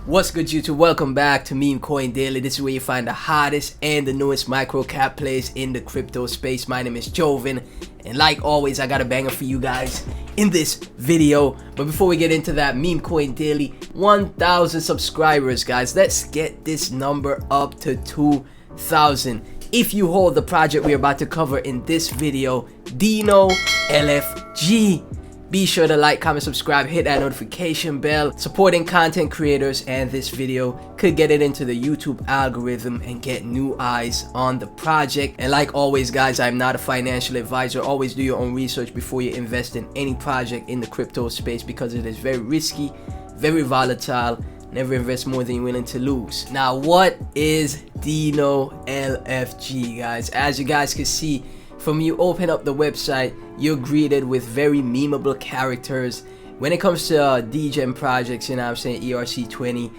What's good, YouTube? Welcome back to Meme Coin Daily. This is where you find the hottest and the newest micro cap plays in the crypto space. My name is Joven, and like always, I got a banger for you guys in this video. But before we get into that, Meme Coin Daily, 1,000 subscribers, guys. Let's get this number up to 2,000. If you hold the project we're about to cover in this video, Dino LFG, be sure to like, comment, subscribe, hit that notification bell. Supporting content creators and this video could get it into the YouTube algorithm and get new eyes on the project. And like always, guys, I'm not a financial advisor. Always do your own research before you invest in any project in the crypto space because it is very risky, very volatile. Never invest more than you're willing to lose. Now, what is Dino LFG, guys? As you guys can see, from you open up the website, you're greeted with very memeable characters. When it comes to DGen projects, you know what I'm saying, ERC20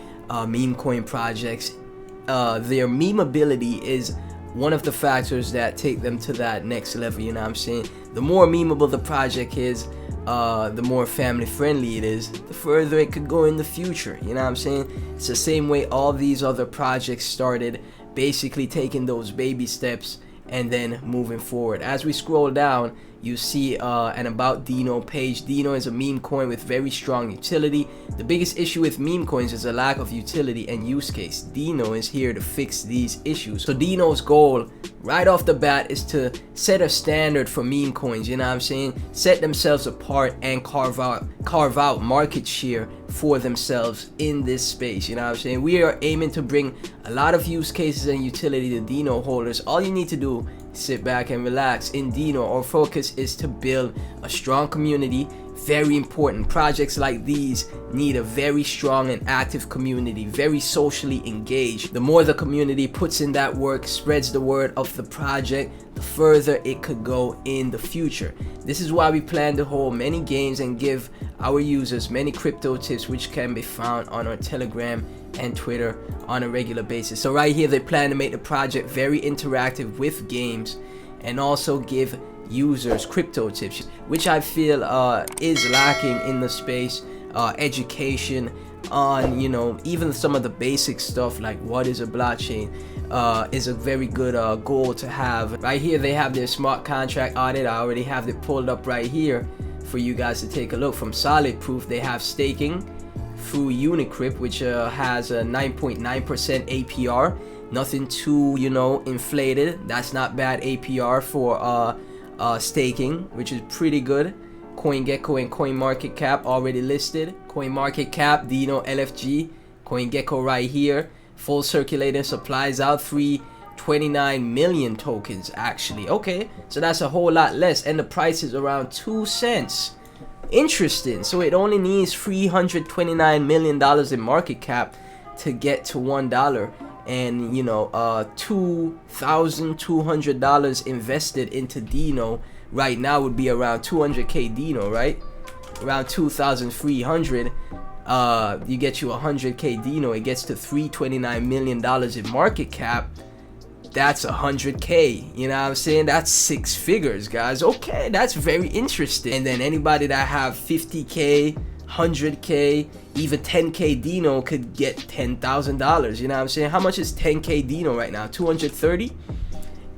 meme coin projects, their memeability is one of the factors that take them to that next level, you know what I'm saying. The more memeable the project is, the more family friendly it is, the further it could go in the future, you know what I'm saying. It's the same way all these other projects started, basically taking those baby steps and then moving forward. As we scroll down, you see an About Dino page. Dino is a meme coin with very strong utility. The biggest issue with meme coins is a lack of utility and use case. Dino is here to fix these issues. So Dino's goal right off the bat is to set a standard for meme coins, you know what I'm saying? Set themselves apart and carve out market share for themselves in this space, you know what I'm saying? We are aiming to bring a lot of use cases and utility to Dino holders. All you need to do is sit back and relax. In Dino, our focus is to build a strong community. Very important. Projects like these need a very strong and active community, very socially engaged. The more the community puts in that work, spreads the word of the project, the further it could go in the future. This is why we plan to hold many games and give our users many crypto tips, which can be found on our Telegram and Twitter on a regular basis. So right here, they plan to make the project very interactive with games and also give users crypto tips, which I feel is lacking in the space. Education on, you know, even some of the basic stuff like what is a blockchain is a very good goal to have. Right here they have their smart contract audit. I already have it pulled up right here for you guys to take a look. From Solid Proof, they have staking through Unicrypt, which has a 9.9% APR. Nothing too, you know, inflated. That's not bad APR for staking, which is pretty good. CoinGecko and CoinMarketCap already listed. CoinMarketCap, Dino LFG, CoinGecko right here. Full circulating supplies out 329 million tokens actually. Okay, so that's a whole lot less, and the price is around 2 cents. Interesting. So it only needs $329 million in market cap to get to $1. And you know, $2,200 invested into Dino right now would be around 200k Dino, right? Around 2,300. You get you 100k Dino, it gets to $329 million in market cap. That's 100k, you know what I'm saying? That's 6 figures, guys. Okay, that's very interesting. And then anybody that have 50k, 100k, even 10k Dino could get $10,000, you know what I'm saying? How much is 10k Dino right now? 230?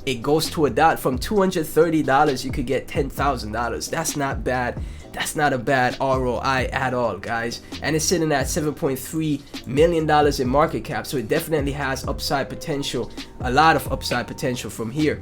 It goes to a dot. From $230 you could get $10,000. That's not bad. That's not a bad ROI at all, guys. And it's sitting at $7.3 million in market cap, so it definitely has upside potential, a lot of upside potential from here.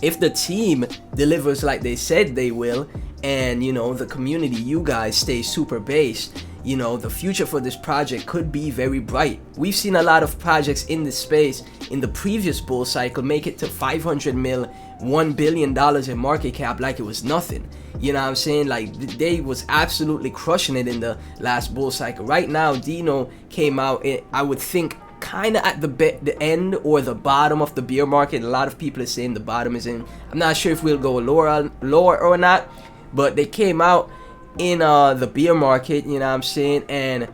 If the team delivers like they said they will, and you know, the community, you guys stay super based, you know, the future for this project could be very bright. We've seen a lot of projects in this space in the previous bull cycle make it to 500 mil, $1 billion in market cap like it was nothing. You know what I'm saying? Like, they was absolutely crushing it in the last bull cycle. Right now, Dino came out, I would think, kind of at the end or the bottom of the bear market. A lot of people are saying the bottom is in. I'm not sure if we'll go lower or not, but they came out in the bear market, you know what I'm saying? And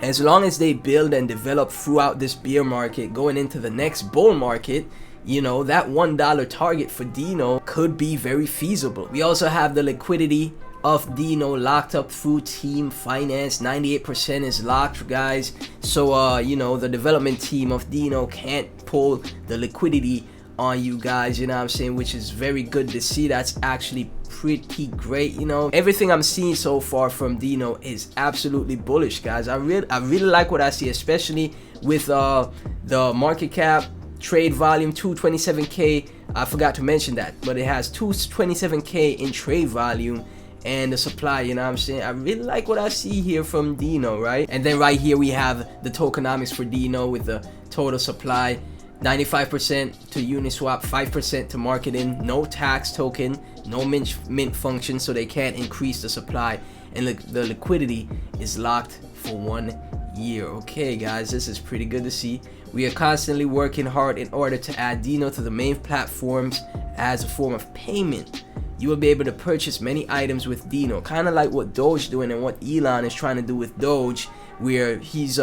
as long as they build and develop throughout this bear market going into the next bull market, you know, that $1 target for Dino could be very feasible. We also have the liquidity of Dino locked up through team finance. 98% is locked, guys. So you know, the development team of Dino can't pull the liquidity on you guys, you know what I'm saying, which is very good to see. That's actually pretty great. You know, everything I'm seeing so far from Dino is absolutely bullish, guys. I really like what I see, especially with the market cap, trade volume 227k. I forgot to mention that, but it has 227k in trade volume, and the supply, you know what I'm saying. I really like what I see here from Dino, right? And then right here we have the tokenomics for Dino with the total supply. 95% to Uniswap, 5% to marketing, no tax token, no mint function, so they can't increase the supply, and the liquidity is locked for 1 year. Okay guys, this is pretty good to see. We are constantly working hard in order to add Dino to the main platforms as a form of payment. You will be able to purchase many items with Dino, kind of like what Doge doing and what Elon is trying to do with Doge, where he's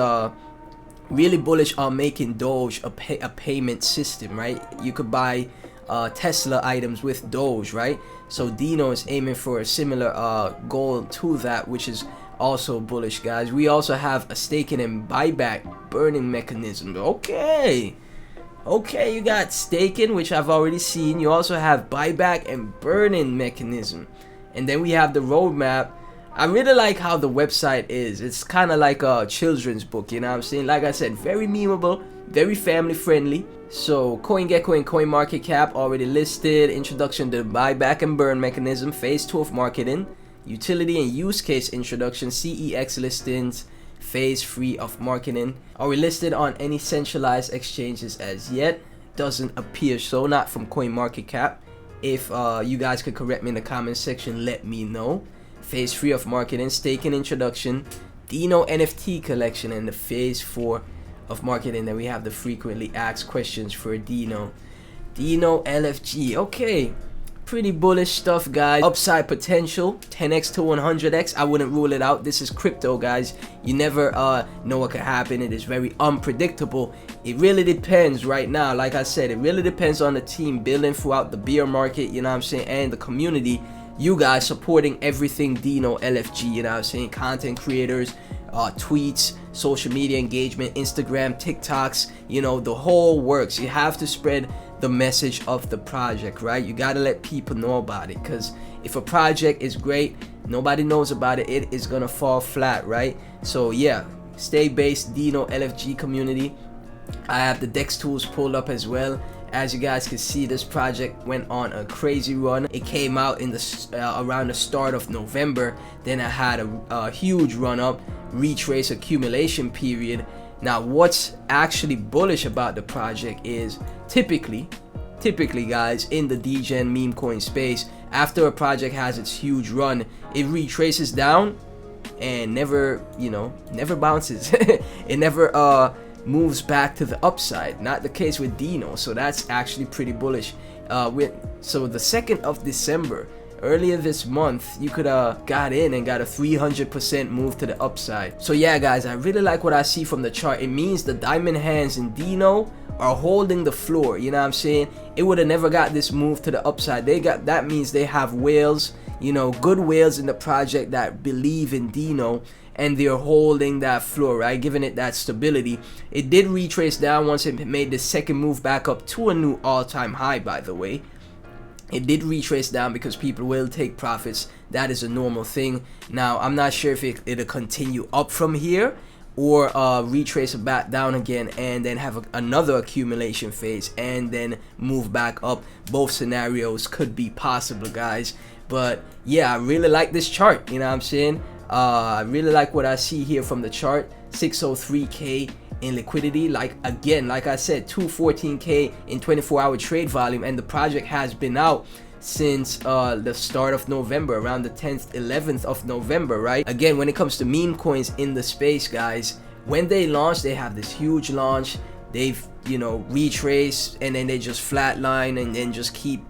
really bullish on making Doge a payment system, right? You could buy Tesla items with Doge, right? So Dino is aiming for a similar goal to that, which is also bullish, guys. We also have a staking and buyback burning mechanism. Okay, you got staking, which I've already seen. You also have buyback and burning mechanism, and then we have the roadmap. I really like how the website is. It's kind of like a children's book, you know what I'm saying? Like I said, very memeable, very family friendly. So CoinGecko and CoinMarketCap already listed. Introduction to the buyback and burn mechanism, phase 2 of marketing, utility and use case introduction, CEX listings, phase 3 of marketing. Are we listed on any centralized exchanges as yet? Doesn't appear so, not from CoinMarketCap. If you guys could correct me in the comment section, let me know. Phase 3 of marketing, staking introduction, Dino NFT collection, and the phase 4 of marketing. Then we have the frequently asked questions for Dino LFG. Okay, pretty bullish stuff, guys. Upside potential 10x to 100x. I wouldn't rule it out. This is crypto, guys. You never know what could happen. It is very unpredictable. It really depends right now. Like I said, it really depends on the team building throughout the bear market, you know what I'm saying, and the community. You guys supporting everything Dino LFG, you know what I'm saying, content creators, tweets, social media engagement, Instagram, TikToks, you know, the whole works. You have to spread the message of the project, right? You got to let people know about it, because if a project is great, nobody knows about it, it is gonna fall flat, right? So yeah, stay based, Dino LFG community. I have the DEX tools pulled up as well. As you guys can see, this project went on a crazy run. It came out in the around the start of November. Then I had a huge run up, retrace accumulation period. Now what's actually bullish about the project is typically guys, in the degen meme coin space, after a project has its huge run, it retraces down and never bounces. It never moves back to the upside. Not the case with Dino, so that's actually pretty bullish. So the 2nd of December, earlier this month, you could got in and got a 300% move to the upside. So yeah guys, I really like what I see from the chart. It means the diamond hands in Dino are holding the floor, you know what I'm saying. It would have never got this move to the upside. That means they have whales, you know, good whales in the project that believe in Dino, and they're holding that floor, right, giving it that stability. It did retrace down once it made the second move back up to a new all-time high, by the way. It did retrace down because people will take profits. That is a normal thing. Now I'm not sure if it'll continue up from here or retrace it back down again and then have another accumulation phase and then move back up. Both scenarios could be possible, guys. But yeah, I really like this chart, you know what I'm saying. I really like what I see here from the chart. 603k in liquidity, like I said, 214k in 24-hour trade volume, and the project has been out since the start of November, around the 10th 11th of November, right? Again, when it comes to meme coins in the space, guys, when they launch, they have this huge launch. They've, you know, retrace and then they just flatline and then just keep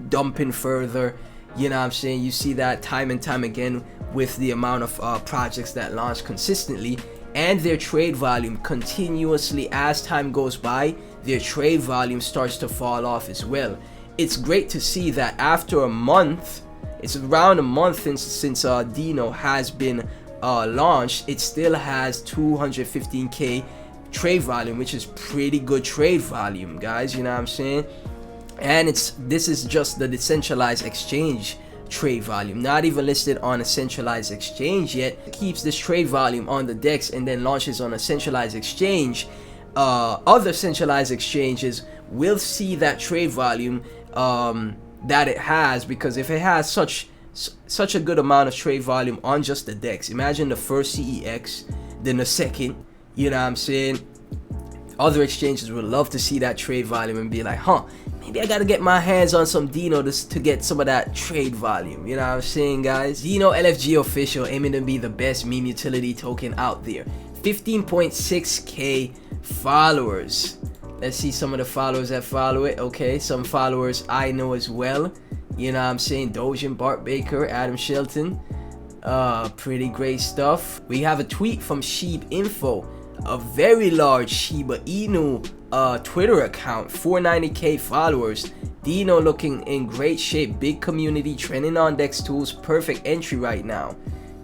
dumping further. You know what I'm saying? You see that time and time again with the amount of projects that launch consistently, and their trade volume continuously, as time goes by, their trade volume starts to fall off as well. It's great to see that after a month, it's around a month since Dino has been launched. It still has 215k trade volume, which is pretty good trade volume, guys, you know what I'm saying? And this is just the decentralized exchange trade volume, not even listed on a centralized exchange yet. It keeps this trade volume on the DEX and then launches on a centralized exchange. Other centralized exchanges will see that trade volume that it has, because if it has such a good amount of trade volume on just the DEX, imagine the first CEX, then the second, you know what I'm saying? Other exchanges would love to see that trade volume and be like, huh, maybe I gotta get my hands on some Dino to get some of that trade volume. You know what I'm saying, guys? Dino LFG official, aiming to be the best meme utility token out there. 15.6k followers. Let's see some of the followers that follow it. Okay, some followers I know as well. You know what I'm saying? Dogen, Bart Baker, Adam Shelton. Pretty great stuff. We have a tweet from Sheep Info, a very large Shiba Inu Twitter account, 490k followers. Dino looking in great shape, big community, trending on DEX tools, perfect entry right now.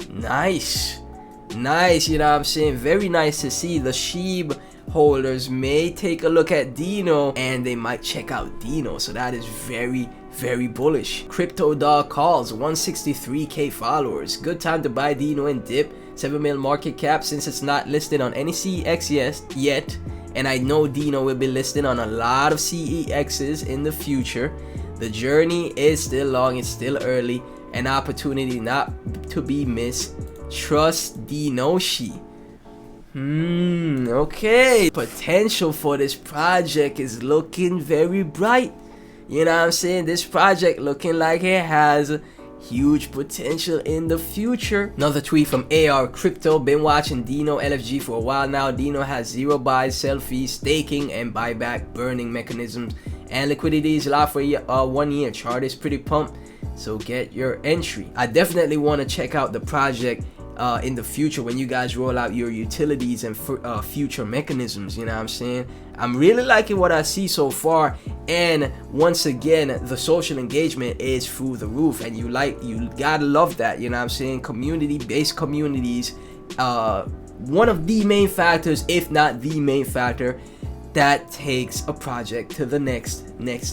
Nice, you know what I'm saying? Very nice to see. The Sheep holders may take a look at Dino and they might check out Dino, so that is very bullish. Crypto Dog Calls, 163k followers. Good time to buy Dino and dip. 7 mil market cap since it's not listed on any CEX yet, and I know Dino will be listed on a lot of CEXs in the future. The journey is still long, it's still early, an opportunity not to be missed. Trust Dinoshi. Okay. Potential for this project is looking very bright. You know what I'm saying? This project looking like it has huge potential in the future. Another tweet from AR Crypto. Been watching Dino LFG for a while now. Dino has zero buys, sell fees, staking, and buyback burning mechanisms, and liquidity is allowed for 1 year. Chart is pretty pumped, so get your entry. I definitely want to check out the project in the future when you guys roll out your utilities and future mechanisms. You know what I'm saying? I'm really liking what I see so far, and once again, the social engagement is through the roof, and you gotta love that. You know what I'm saying? Community-based communities, one of the main factors, if not the main factor, that takes a project to the next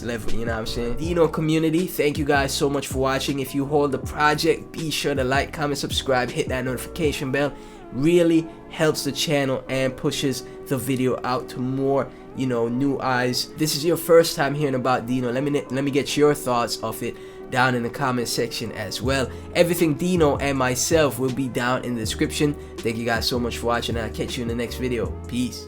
level. You know what I'm saying? Dino community, thank you guys so much for watching. If you hold the project, be sure to like, comment, subscribe, hit that notification bell. Really helps the channel and pushes the video out to more, you know, new eyes. This is your first time hearing about Dino, let me get your thoughts of it down in the comment section as well. Everything Dino and myself will be down in the description. Thank you guys so much for watching, and I'll catch you in the next video. Peace.